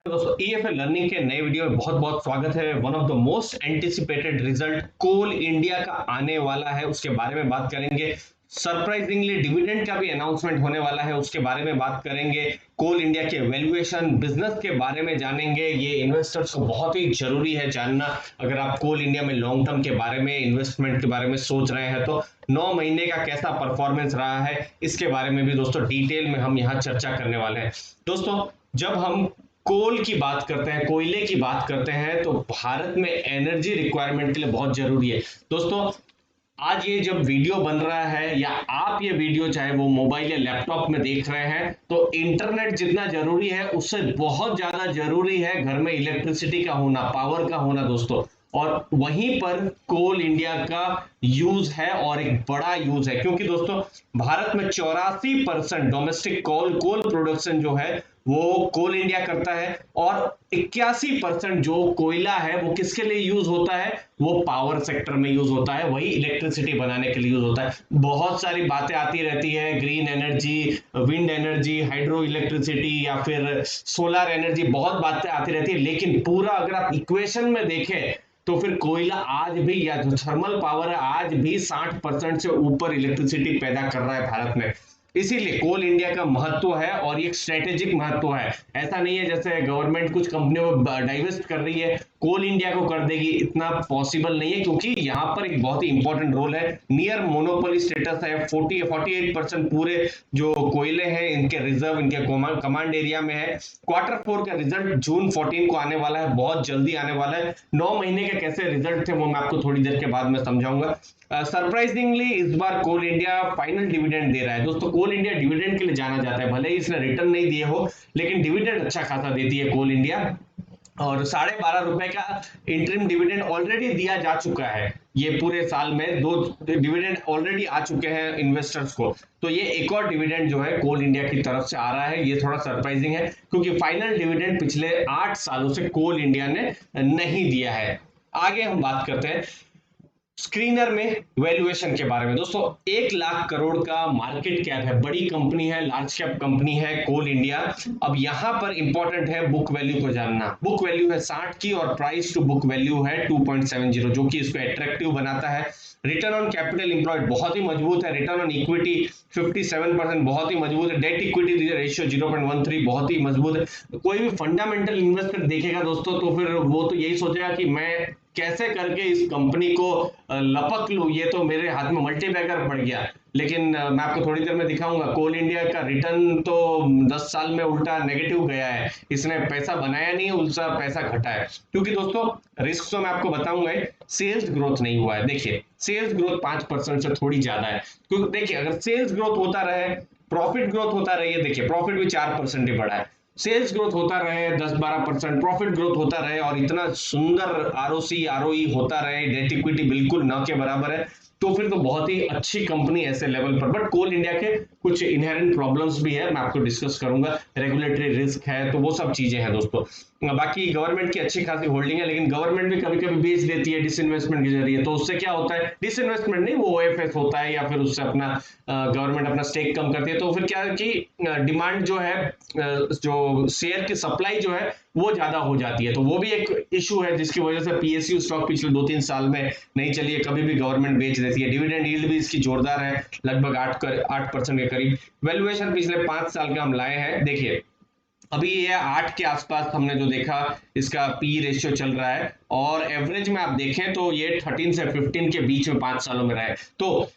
दोस्तों EFL learning के नए वीडियो में बहुत बहुत स्वागत है। One of the most anticipated result Coal India का आने वाला है, उसके बारे में बात करेंगे। सरप्राइजिंगली डिविडेंड का भी अनाउंसमेंट होने वाला है, उसके बारे में बात करेंगे। कोल इंडिया के वैल्यूएशन बिजनेस के बारे में जानेंगे। ये इन्वेस्टर्स को बहुत ही जरूरी है जानना। अगर आप कोल इंडिया में लॉन्ग टर्म के बारे में, इन्वेस्टमेंट के बारे में सोच रहे हैं तो 9 महीने का कैसा परफॉर्मेंस रहा है, इसके बारे में भी दोस्तों डिटेल में हम यहाँ चर्चा करने वाले हैं। दोस्तों जब हम कोल की बात करते हैं, कोयले की बात करते हैं, तो भारत में एनर्जी रिक्वायरमेंट के लिए बहुत जरूरी है। दोस्तों आज ये जब वीडियो बन रहा है या आप ये वीडियो चाहे वो मोबाइल या लैपटॉप में देख रहे हैं, तो इंटरनेट जितना जरूरी है उससे बहुत ज्यादा जरूरी है घर में इलेक्ट्रिसिटी का होना, पावर का होना दोस्तों। और वहीं पर कोल इंडिया का यूज है और एक बड़ा यूज है, क्योंकि दोस्तों भारत में 84% डोमेस्टिक कोल कोल प्रोडक्शन जो है वो कोल इंडिया करता है। और 81% जो कोयला है वो किसके लिए यूज होता है, वो पावर सेक्टर में यूज होता है, वही इलेक्ट्रिसिटी बनाने के लिए यूज होता है। बहुत सारी बातें आती रहती है, green energy, wind energy, hydro electricity या फिर सोलर एनर्जी, बहुत बातें आती रहती है, लेकिन पूरा अगर आप इक्वेशन में देखें तो फिर कोयला आज भी, या जो थर्मल पावर है, आज भी 60% से ऊपर इलेक्ट्रिसिटी पैदा कर रहा है भारत में। इसीलिए कोल इंडिया का महत्व है और ये स्ट्रेटेजिक महत्व है। ऐसा नहीं है जैसे गवर्नमेंट कुछ कंपनियों को डाइवेस्ट कर रही है कोल इंडिया को कर देगी, इतना पॉसिबल नहीं है, क्योंकि यहाँ पर एक बहुत ही इंपॉर्टेंट रोल है। नियर मोनोपोली स्टेटस है, 48% पूरे जो कोयले हैं इनके रिजर्व इनके कमांड एरिया में है। Q4 का रिजल्ट जून 14 को आने वाला है, बहुत जल्दी आने वाला है। 9 महीने के कैसे रिजल्ट थे वो मैं आपको थोड़ी देर के बाद में समझाऊंगा। सरप्राइजिंगली इस बार कोल इंडिया फाइनल डिविडेंड दे रहा है। दोस्तों कोल इंडिया डिविडेंड के लिए जाना जाता है, भले ही इसने रिटर्न नहीं दिए हो, लेकिन डिविडेंड अच्छा खासा देती है कोल इंडिया। और ₹12.5 का इंटरिम डिविडेंड ऑलरेडी दिया जा चुका है। ये पूरे साल में 2 डिविडेंड ऑलरेडी आ चुके हैं इन्वेस्टर्स को, तो ये एक और डिविडेंड जो है कोल इंडिया की तरफ से आ रहा है। ये थोड़ा सरप्राइजिंग है, क्योंकि फाइनल डिविडेंड पिछले 8 सालों से कोल इंडिया ने नहीं दिया है। आगे हम बात करते हैं स्क्रीनर में वैल्यूएशन के बारे में। दोस्तों 1 लाख करोड़ का मार्केट कैप है, बड़ी कंपनी है, लार्ज कैप कंपनी है कोल इंडिया। अब यहां पर इंपॉर्टेंट है बुक वैल्यू को जानना। बुक वैल्यू है 60 की और प्राइस टू बुक वैल्यू है 2.70, जो कि इसको अट्रैक्टिव बनाता है। रिटर्न ऑन कैपिटल इंप्लॉयड बहुत ही मजबूत है। रिटर्न ऑन इक्विटी 57% बहुत ही मजबूत है। डेट इक्विटी रेशियो 0.13 बहुत ही मजबूत है। कोई भी फंडामेंटल इन्वेस्टर देखेगा दोस्तों तो फिर वो तो यही सोचेगा कि मैं कैसे करके इस कंपनी को लपक लूं, ये तो मेरे हाथ में मल्टीबैगर पड़ गया। लेकिन मैं आपको थोड़ी देर में दिखाऊंगा कोल इंडिया का रिटर्न तो 10 साल में उल्टा नेगेटिव गया है। इसने पैसा बनाया नहीं, उल्टा पैसा घटा है। क्योंकि दोस्तों रिस्क तो मैं आपको बताऊंगा, सेल्स ग्रोथ नहीं हुआ है। देखिए सेल्स ग्रोथ 5% से थोड़ी ज्यादा है, क्योंकि देखिए अगर सेल्स ग्रोथ होता रहे, प्रॉफिट ग्रोथ होता रही है, देखिए प्रॉफिट भी 4% ही बढ़ा है, सेल्स ग्रोथ होता रहे 10-12%, प्रॉफिट ग्रोथ होता रहे और इतना सुंदर आरओसी आरओई होता रहे, डेट इक्विटी बिल्कुल न के बराबर है, तो फिर तो बहुत ही अच्छी कंपनी ऐसे लेवल पर। बट कोल इंडिया के कुछ इनहेरेंट प्रॉब्लम्स भी है, मैं आपको डिस्कस करूंगा। रेगुलेटरी रिस्क है, तो वो सब चीजें हैं दोस्तों। बाकी गवर्नमेंट की अच्छी खासी होल्डिंग है, लेकिन गवर्नमेंट भी कभी कभी बेच देती है डिसइन्वेस्टमेंट के जरिए, तो उससे क्या होता है, डिसइन्वेस्टमेंट नहीं, वो ओएफएस होता है, या फिर उससे अपना गवर्नमेंट अपना स्टेक कम करती है, तो फिर क्या है कि डिमांड जो है, जो शेयर की सप्लाई जो है वो ज्यादा हो जाती है, तो वो भी एक इशू है जिसकी वजह से पीएसयू स्टॉक पिछले 2-3 साल में नहीं चली है, कभी भी गवर्नमेंट बेच देती है। डिविडेंड यील्ड भी इसकी जोरदार है, लगभग 8% के करीब। वैल्यूएशन पिछले 5 साल का हम लाए हैं, देखिए अभी ये 8 के आसपास हमने जो देखा, इसका पी रेशियो चल रहा है, और एवरेज में आप देखें तो ये 13 से 15 के बीच में 5 सालों में रहा है। तो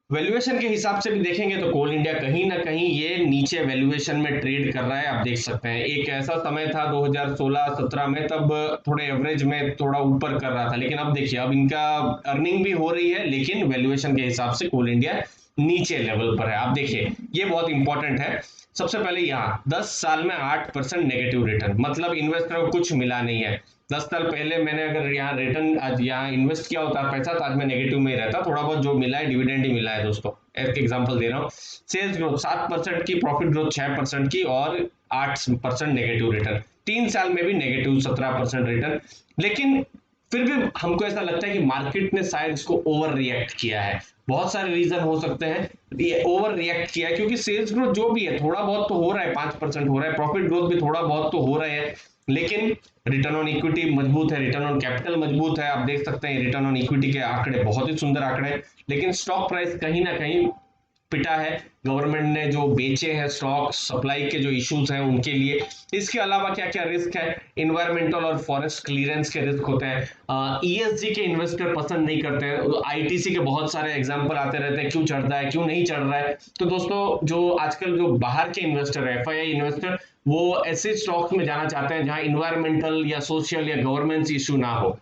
वैल्यूएशन के हिसाब से भी देखेंगे तो कोल इंडिया कहीं ना कहीं ये नीचे वैल्यूएशन में ट्रेड कर रहा है, आप देख सकते हैं। एक ऐसा समय था 2016-17 में, तब थोड़े एवरेज में थोड़ा ऊपर कर रहा था, लेकिन अब देखिए अब इनका अर्निंग भी हो रही है, लेकिन वैल्यूएशन के हिसाब से कोल इंडिया नीचे लेवल पर है। आप देखिए ये बहुत इंपॉर्टेंट है। सबसे पहले यहाँ 10 साल में 8% नेगेटिव रिटर्न, मतलब इन्वेस्टर को कुछ मिला नहीं है। 10 साल पहले मैंने अगर यहाँ रिटर्न आज यहाँ इन्वेस्ट किया होता पैसा, तो आज मैं नेगेटिव में ही रहता। थोड़ा बहुत जो मिला है डिविडेंड ही मिला है दोस्तों। एक एग्जांपल दे रहा हूँ, सेल्स ग्रोथ 7% की, प्रॉफिट ग्रोथ 6% की, और 8% नेगेटिव रिटर्न। 3 साल में भी नेगेटिव 17% रिटर्न। लेकिन फिर भी हमको ऐसा लगता है कि मार्केट ने शायद इसको ओवर रिएक्ट किया है। बहुत सारे रीजन हो सकते हैं, ये ओवर रिएक्ट किया है क्योंकि सेल्स ग्रोथ जो भी है थोड़ा बहुत तो हो रहा है, 5% हो रहा है, प्रॉफिट ग्रोथ भी थोड़ा बहुत तो हो रहा है, लेकिन रिटर्न ऑन इक्विटी मजबूत है, रिटर्न ऑन कैपिटल मजबूत है। आप देख सकते हैं रिटर्न ऑन इक्विटी के आंकड़े बहुत ही सुंदर आंकड़े, लेकिन स्टॉक प्राइस कहीं ना कहीं पिटा है। गवर्नमेंट ने जो बेचे हैं स्टॉक, सप्लाई के जो इश्यूज हैं उनके लिए। इसके अलावा क्या क्या रिस्क है, इन्वायरमेंटल और फॉरेस्ट क्लियरेंस के रिस्क होते हैं। ईएसजी के इन्वेस्टर पसंद नहीं करते हैं। आईटीसी के बहुत सारे एग्जांपल आते रहते हैं, क्यों चढ़ रहा है क्यों नहीं चढ़ रहा है। तो दोस्तों जो आजकल जो बाहर के इन्वेस्टर है, एफआईआई इन्वेस्टर, वो ऐसे स्टॉक्स में जाना चाहते हैं जहां इन्वायरमेंटल या सोशल या गवर्नेंस इश्यू ना हो।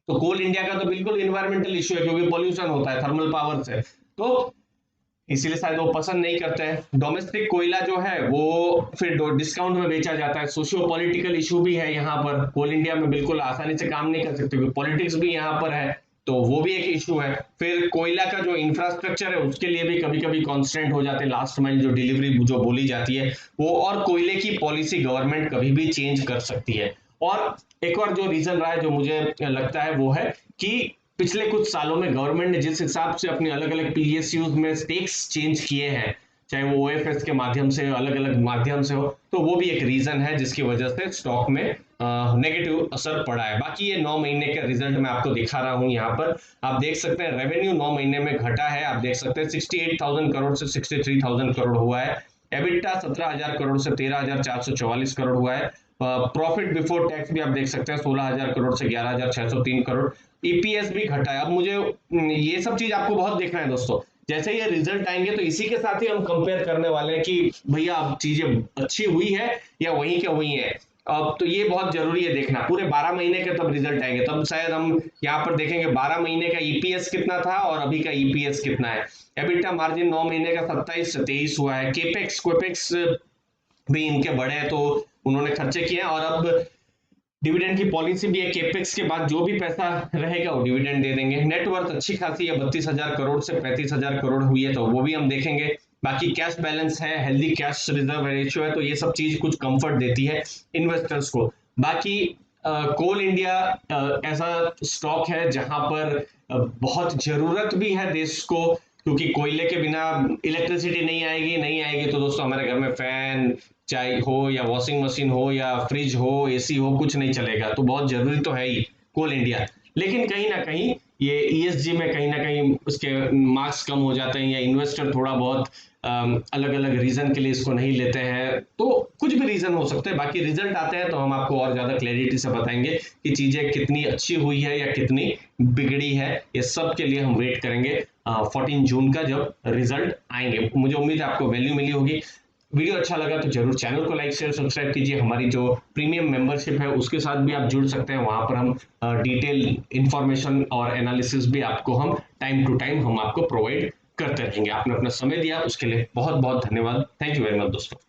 तो कोल इंडिया का तो बिल्कुल इन्वायरमेंटल इश्यू है, क्योंकि पॉल्यूशन होता है थर्मल पावर से, तो इसीलिए शायद वो पसंद नहीं करते हैं। डोमेस्टिक कोयला जो है वो फिर डिस्काउंट में बेचा जाता है। सोशियो पॉलिटिकल इशू भी है यहाँ पर, कोल इंडिया में बिल्कुल आसानी से काम नहीं कर सकते क्योंकि पॉलिटिक्स भी यहाँ पर है, तो वो भी एक इशू है। फिर कोयला का जो इंफ्रास्ट्रक्चर है उसके लिए भी कभी कभी कॉन्स्टेंट हो जाते हैं, लास्ट माइल जो डिलीवरी जो बोली जाती है वो, और कोयले की पॉलिसी गवर्नमेंट कभी भी चेंज कर सकती है। और एक और जो रीजन रहा है जो मुझे लगता है वो है कि पिछले कुछ सालों में गवर्नमेंट ने जिस हिसाब से अपने अलग अलग पीएसयूज में स्टेक्स चेंज किए हैं, चाहे वो ओएफएस के माध्यम से अलग अलग माध्यम से हो, तो वो भी एक रीजन है जिसकी वजह से स्टॉक में नेगेटिव असर पड़ा है। बाकी ये 9 महीने का रिजल्ट मैं आपको दिखा रहा हूं यहाँ पर। आप देख सकते हैं रेवेन्यू 9 महीने में घटा है, आप देख सकते हैं 68,000 करोड़ से 63,000 करोड़ हुआ है। एबिटा 17,000 करोड़ से 13,444 करोड़ हुआ है। प्रॉफिट बिफोर टैक्स भी आप देख सकते हैं 16,000 करोड़ से 11,603 करोड़। ईपीएस भी घटा है। अब मुझे ये सब चीज आपको बहुत देखना है दोस्तों। जैसे ये रिजल्ट आएंगे तो इसी के साथ ही हम कंपेयर करने वाले हैं कि भैया अब चीजें अच्छी हुई है या वहीं के वहीं है। अब तो ये बहुत जरूरी है देखना, पूरे 12 महीने के तब रिजल्ट आएंगे, तब शायद हम यहाँ पर देखेंगे 12 महीने का ईपीएस कितना था और अभी का ईपीएस कितना है। एबिटा मार्जिन 9 महीने का 27 से 23 हुआ है। केपेक्स भी इनके बड़े हैं, तो उन्होंने खर्चे किए हैं। और अब डिविडेंड की पॉलिसी भी है, केपेक्स के बाद जो भी पैसा रहेगा वो डिविडेंड दे देंगे। नेटवर्थ अच्छी खासी है, 32,000 करोड़ से 35,000 करोड़ हुई है, तो वो भी हम देखेंगे। बाकी कैश बैलेंस है, हेल्दी कैश रिजर्व रेशियो है, तो ये सब चीज कुछ कंफर्ट देती है इन्वेस्टर्स को। बाकी कोल इंडिया ऐसा स्टॉक है जहां पर बहुत जरूरत भी है देश को, क्योंकि कोयले के बिना इलेक्ट्रिसिटी नहीं आएगी तो दोस्तों हमारे घर में फैन चाहे हो या वॉशिंग मशीन हो या फ्रिज हो, एसी हो, कुछ नहीं चलेगा। तो बहुत जरूरी तो है ही कोल इंडिया। लेकिन कहीं ना कहीं ये ईएसजी में कहीं ना कहीं उसके मार्क्स कम हो जाते हैं, या इन्वेस्टर थोड़ा बहुत अलग अलग रीजन के लिए इसको नहीं लेते हैं, तो कुछ भी रीजन हो सकते हैं। बाकी रिजल्ट आते हैं तो हम आपको और ज्यादा क्लैरिटी से बताएंगे कि चीजें कितनी अच्छी हुई है या कितनी बिगड़ी है। ये सब के लिए हम वेट करेंगे 14 जून का जब रिजल्ट आएंगे। मुझे उम्मीद है आपको वैल्यू मिली होगी। वीडियो अच्छा लगा तो जरूर चैनल को लाइक शेयर सब्सक्राइब कीजिए। हमारी जो प्रीमियम मेंबरशिप है उसके साथ भी आप जुड़ सकते हैं, वहां पर हम डिटेल इंफॉर्मेशन और एनालिसिस भी आपको हम टाइम टू टाइम हम आपको प्रोवाइड करते रहेंगे। आपने अपना समय दिया उसके लिए बहुत बहुत धन्यवाद। थैंक यू वेरी मच दोस्तों।